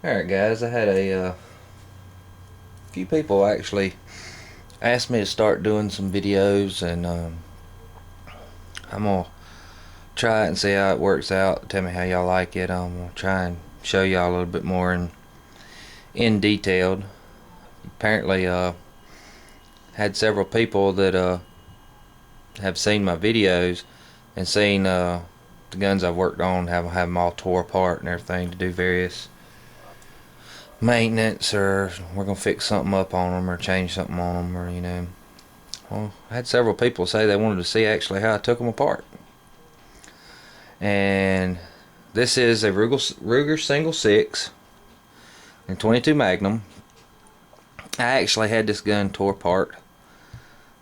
Alright guys, I had a few people actually asked me to start doing some videos, and I'm going to try it and see how it works out. Tell me how y'all like it. I'm going to try and show y'all a little bit more in detailed. Apparently had several people that have seen my videos and seen the guns I've worked on, have them all tore apart and everything to do various maintenance, or we're gonna fix something up on them or change something on them, or well, I had several people say they wanted to see actually how I took them apart. And this is a Ruger single 6 and 22 Magnum. I actually had this gun tore apart,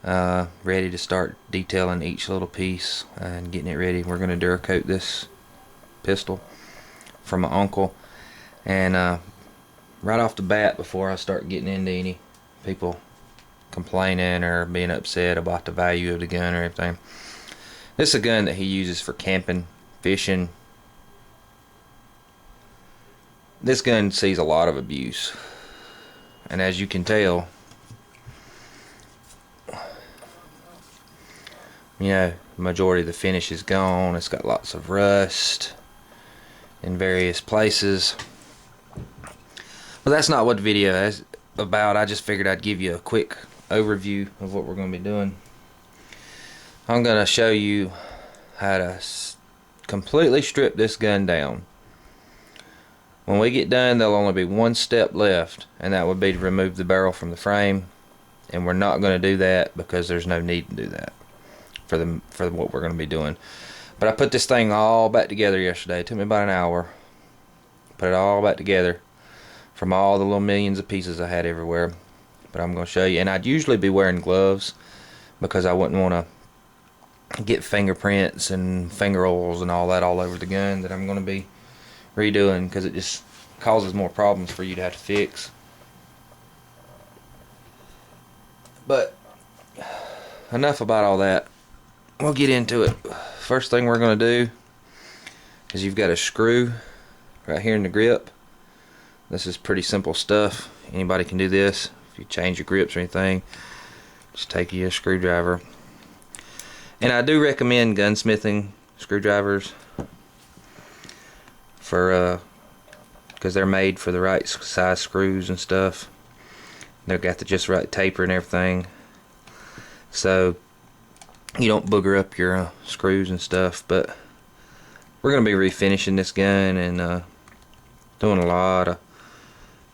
ready to start detailing each little piece and getting it ready. We're gonna Duracoat this pistol from my uncle, and right off the bat, before I start getting into any people complaining or being upset about the value of the gun or everything, this is a gun that he uses for camping, fishing. This gun sees a lot of abuse, and as you can tell, majority of the finish is gone. It's got lots of rust in various places. But that's not what the video is about. I just figured I'd give you a quick overview of what we're going to be doing. I'm going to show you how to completely strip this gun down. When we get done, there'll only be one step left, and that would be to remove the barrel from the frame. And we're not going to do that because there's no need to do that for what we're going to be doing. But I put this thing all back together yesterday. It took me about an hour. Put it all back together from all the little millions of pieces I had everywhere. But I'm going to show you. And I'd usually be wearing gloves because I wouldn't want to get fingerprints and finger oils and all that all over the gun that I'm going to be redoing, because it just causes more problems for you to have to fix. But enough about all that. We'll get into it. First thing we're going to do is, you've got a screw right here in the grip. This is pretty simple stuff. Anybody can do this. If you change your grips or anything, just take you a screwdriver. And I do recommend gunsmithing screwdrivers for because they're made for the right size screws and stuff. They've got the just right taper and everything, so you don't booger up your screws and stuff. But we're going to be refinishing this gun and doing a lot of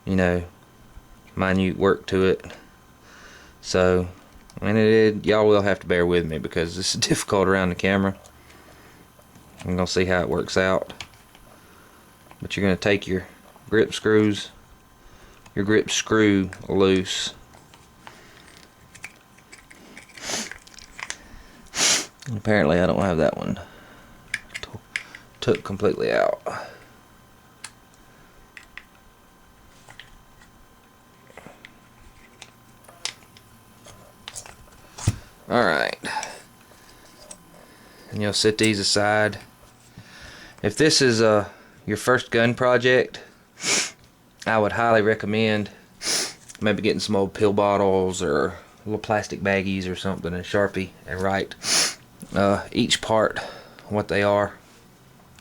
minute work to it. So, and y'all will have to bear with me because this is difficult around the camera. I'm going to see how it works out. But you're going to take your grip screw loose. And apparently I don't have that one took completely out. Alright, and you'll set these aside. If this is your first gun project, I would highly recommend maybe getting some old pill bottles or little plastic baggies or something, and Sharpie, and write each part what they are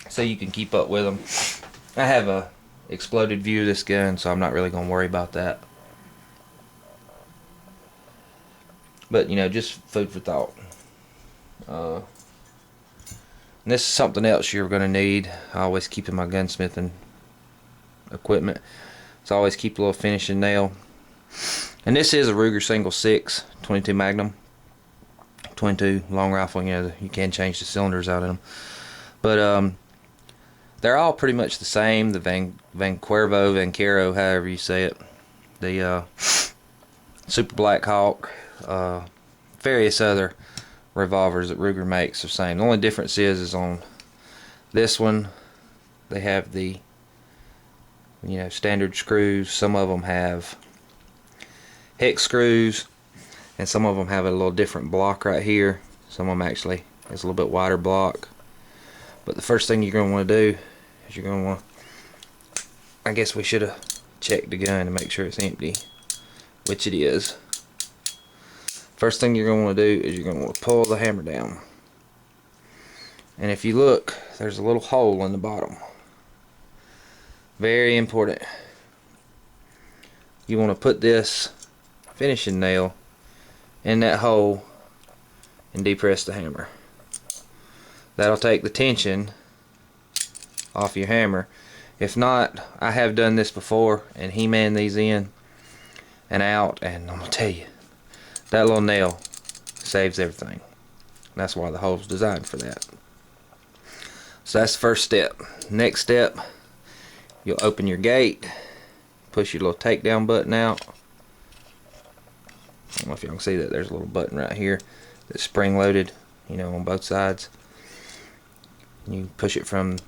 so you can keep up with them. I have a exploded view of this gun, so I'm not really going to worry about that. But just food for thought. And this is something else you're going to need. I always keep in my gunsmithing equipment. So I always keep a little finishing nail. And this is a Ruger single 6 22 Magnum 22 long rifle. You can change the cylinders out of them, but they're all pretty much the same. The Vancaro, however you say it. The Super Black Hawk, various other revolvers that Ruger makes are the same. The only difference is on this one they have the standard screws. Some of them have hex screws, and some of them have a little different block right here. Some of them actually is a little bit wider block. But the first thing you're going to want to do is you're going to want to I guess we should have checked the gun to make sure it's empty, which it is. First thing you're going to want to do is you're going to want to pull the hammer down. And if you look, there's a little hole in the bottom. Very important. You want to put this finishing nail in that hole and depress the hammer. That'll take the tension off your hammer. If not, I have done this before and he-man these in and out, and I'm gonna tell you, that little nail saves everything. That's why the hole's designed for that. So that's the first step. Next step, you'll open your gate, push your little takedown button out. I don't know if y'all can see that. There's a little button right here that's spring loaded, you know, on both sides. You push it from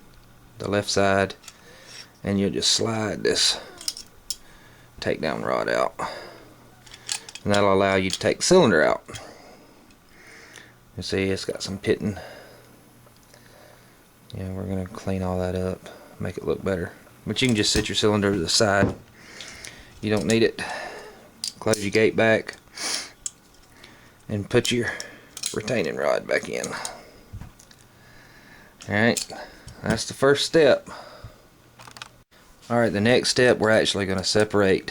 the left side and you'll just slide this takedown rod out, and that'll allow you to take the cylinder out. You see it's got some pitting. Yeah, we're gonna clean all that up, make it look better. But you can just set your cylinder to the side. You don't need it. Close your gate back and put your retaining rod back in. Alright, that's the first step. Alright, the next step, we're actually going to separate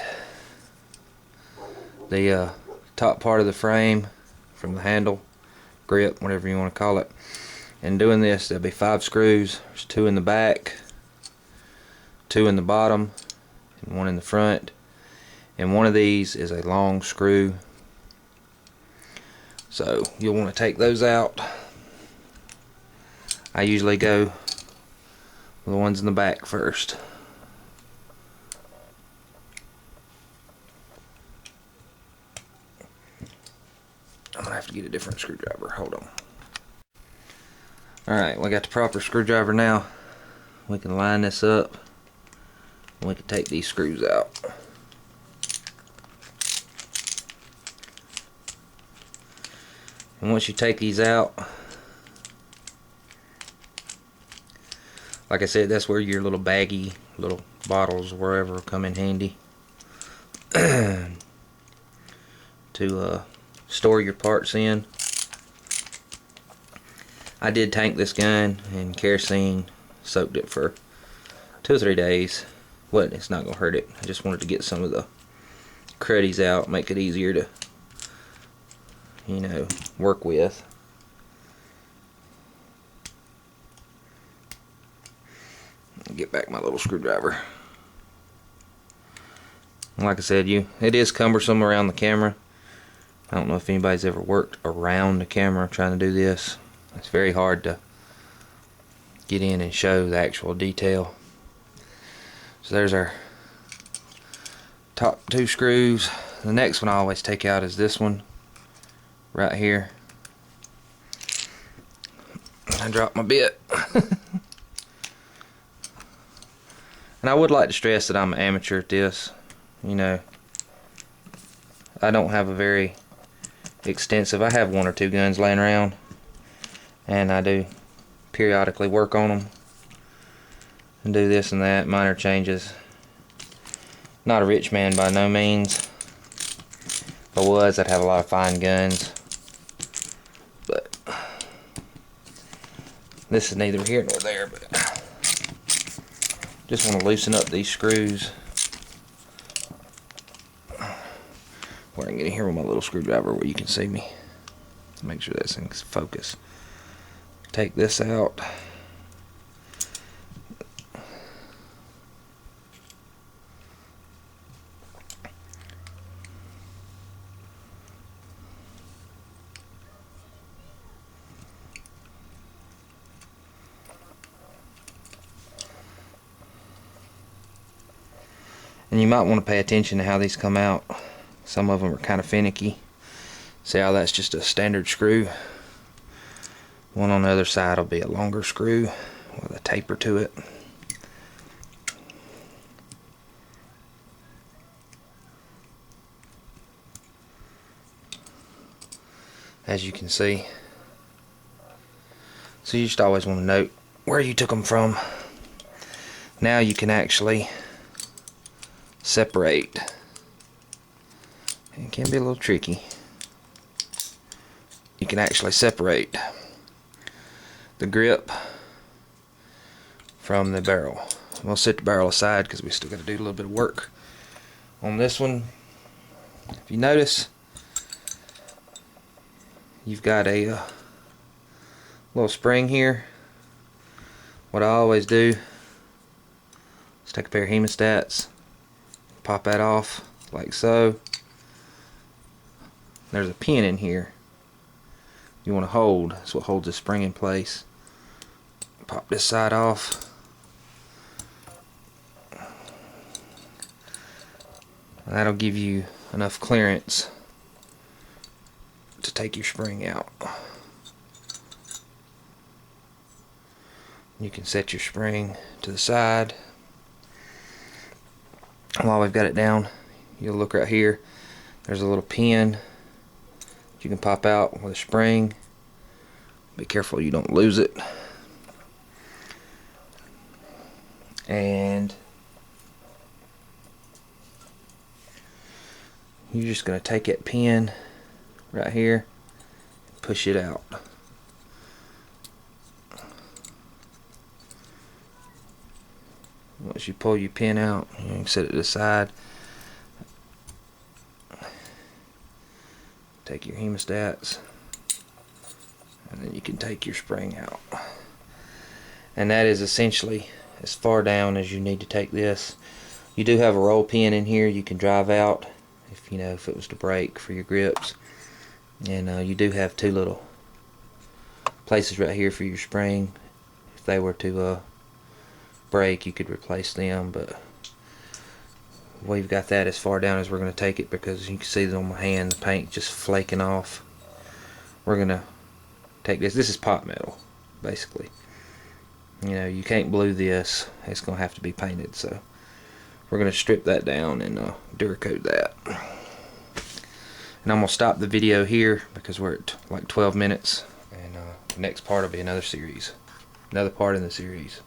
the top part of the frame from the handle, grip, whatever you want to call it. And doing this, there'll be 5 screws. There's 2 in the back, 2 in the bottom, and 1 in the front. And one of these is a long screw. So you'll want to take those out. I usually go with the ones in the back first. I'm gonna have to get a different screwdriver. Hold on. Alright, we got the proper screwdriver now. We can line this up and we can take these screws out. And once you take these out, like I said, that's where your little baggy little bottles, wherever, will come in handy to store your parts in. I did tank this gun in kerosene, soaked it for 2 or 3 days. Well, it's not gonna hurt it. I just wanted to get some of the cruddies out, make it easier to, you know, work with. Get back my little screwdriver. Like I said, it is cumbersome around the camera. I don't know if anybody's ever worked around the camera trying to do this. It's very hard to get in and show the actual detail. So there's our top 2 screws. The next one I always take out is this one right here. I dropped my bit. And I would like to stress that I'm an amateur at this. You know, I don't have a very extensive, I have 1 or 2 guns laying around, and I do periodically work on them and do this and that, minor changes. Not a rich man by no means. If I was, I'd have a lot of fine guns, but this is neither here nor there. But just want to loosen up these screws where I can get in here with my little screwdriver where you can see me. Make sure that's in focus. Take this out. And you might want to pay attention to how these come out. Some of them are kind of finicky. See how that's just a standard screw? One on the other side will be a longer screw with a taper to it. As you can see. So you just always want to note where you took them from. Now you can actually separate. It can be a little tricky. You can actually separate the grip from the barrel. We'll set the barrel aside because we still got to do a little bit of work on this one. If you notice, you've got a little spring here. What I always do is take a pair of hemostats, pop that off like so. There's a pin in here you want to hold. That's what holds the spring in place. Pop this side off. That'll give you enough clearance to take your spring out. You can set your spring to the side. While we've got it down, you'll look right here. There's a little pin you can pop out with a spring. Be careful you don't lose it. And you're just going to take that pin right here, push it out. Once you pull your pin out, you can set it to the side. Take your hemostats, and then you can take your spring out. And that is essentially as far down as you need to take this. You do have a roll pin in here you can drive out if if it was to break for your grips. And you do have two little places right here for your spring. If they were to break, you could replace them, but we've got that as far down as we're going to take it because you can see that on my hand the paint just flaking off. We're going to take this. This is pot metal basically. You can't blue this. It's going to have to be painted, so we're going to strip that down and Duracoat that. And I'm going to stop the video here because we're at like 12 minutes, and the next part will be another part in the series.